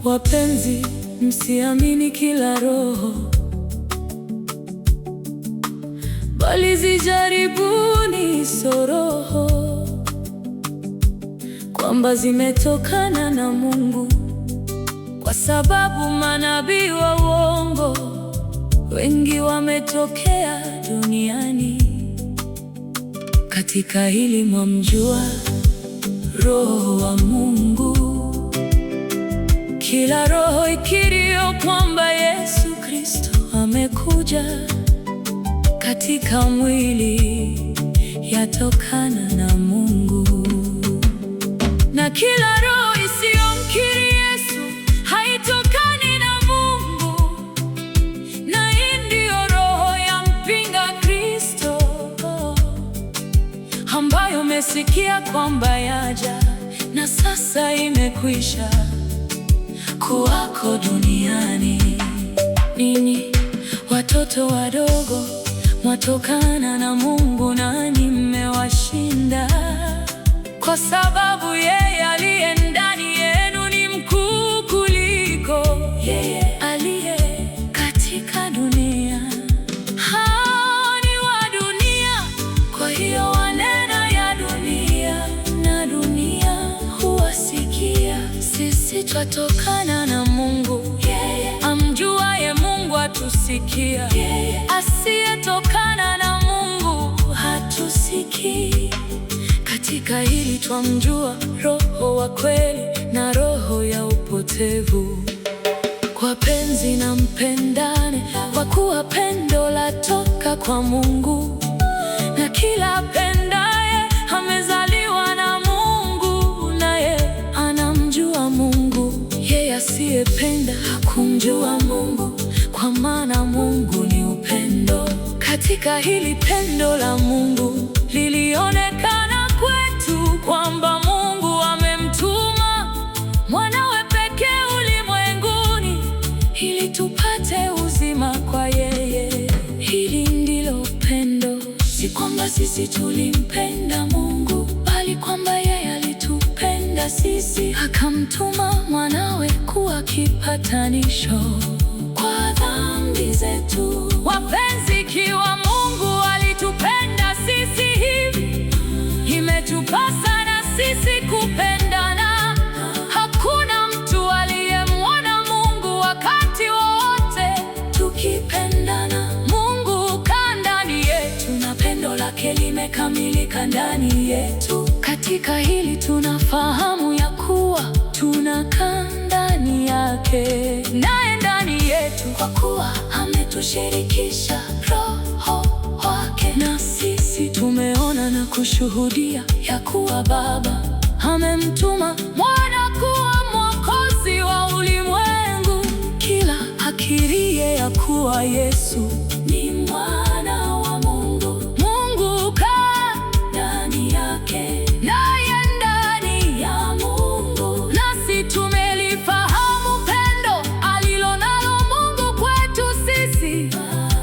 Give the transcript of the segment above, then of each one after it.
Wapenzi, msiamini kila roho, bali zijaribuni hizo roho, kwamba zimetokana na Mungu, kwa sababu manabii wa uongo wengi wametokea duniani. Katika hili mwamjua Roho wa Mungu. Kila roho ikirio kwamba Yesu Kristo amekuja katika mwili yatokana na Mungu, na kila roho isiyomkiri Yesu haitokani na Mungu, na hii ndiyo roho ya mpinga Kristo, ambayo umesikia kwamba yaja na sasa imekwisha kuwako duniani. Ninyi watoto wadogo mwatokana na Mungu, nanyi mmewashinda, kwa sababu yeye aliye ndani yenu ni mkuu kuliko yeye aliye katika dunia. Hao ni wa dunia, kwa hiyo wanena ya dunia, na dunia huwasikia. Sisi twatokana na Mungu, amjuaye Mungu atusikia. Asiyetokana na Mungu hatusikii. Katika hili twamjua Roho wa kweli na roho ya upotevu. Wapenzi, na mpendane, kwa kuwa pendo latoka kwa Mungu, na kila apendaye amezaliwa na Mungu, naye anamjua Mungu. Yeye asiyependa hakumjua Mungu, kwa maana Mungu ni upendo. Katika hili pendo la Mungu lilionekana kwetu, kwamba Mungu amemtuma mwanawe pekee ulimwenguni, ili tupate uzima kwa yeye. Hili ndilo upendo, si kwamba sisi tulimpenda Mungu, bali kwamba yeye alitupenda sisi, akamtuma mwanawe kuwa kipatanisho kwa dhambi zetu. Wapenzi, ikiwa Mungu alitupenda sisi hivi, imetupasa na sisi kupendana. Hakuna mtu aliyemwona Mungu wakati wote. Tukipendana, Mungu hukaa ndani yetu, na pendo lake limekamilika ndani yetu. Katika hili tunafahamu ya kuwa tunakaa ndani yake, naye ndani yetu, kwa kuwa ametushirikisha Roho wake. Na sisi tumeona na kushuhudia ya kuwa Baba amemtuma Mwana kuwa Mwokozi wa ulimwengu. Kila akiriye ya kuwa Yesu ni Mwana wa Mungu, Mungu hukaa ndani yake, naye ndani ya Mungu. Nasi tumelifahamu pendo alilo nalo Mungu kwetu sisi,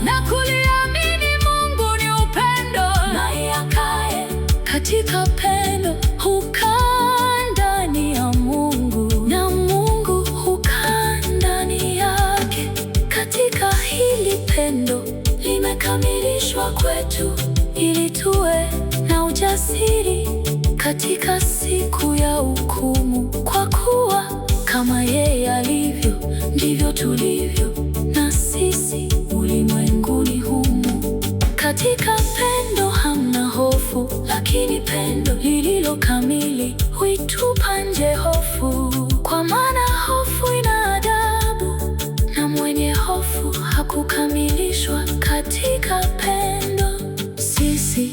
na kuliamini Mungu ni upendo, naye akaye katika pendo hukaa ndani ya Mungu, na Mungu hukaa ndani yake. Katika hili pendo limekamilishwa kwetu, ili tuwe na ujasiri katika siku ya hukumu, kwa kuwa kama yeye alivyo ndivyo tulivyo na sisi ulimwenguni humu. Katika pendo hamna hofu, lakini pendo lililo kamili huitupa nje hofu, kwa maana hofu ina adabu, na mwenye hofu hakukamilishwa katika pendo. Sisi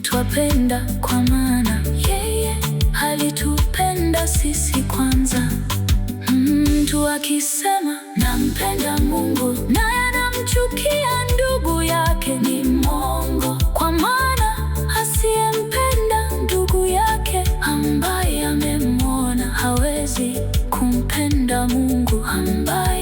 twapenda kwa maana yeye alitupenda sisi kwanza. Mtu akisema nampenda Mungu, naye anamchukia ndugu yake, ni mwongo. Kwa maana asiyempenda ndugu yake ambaye amemwona hawezi kumpenda Mungu ambaye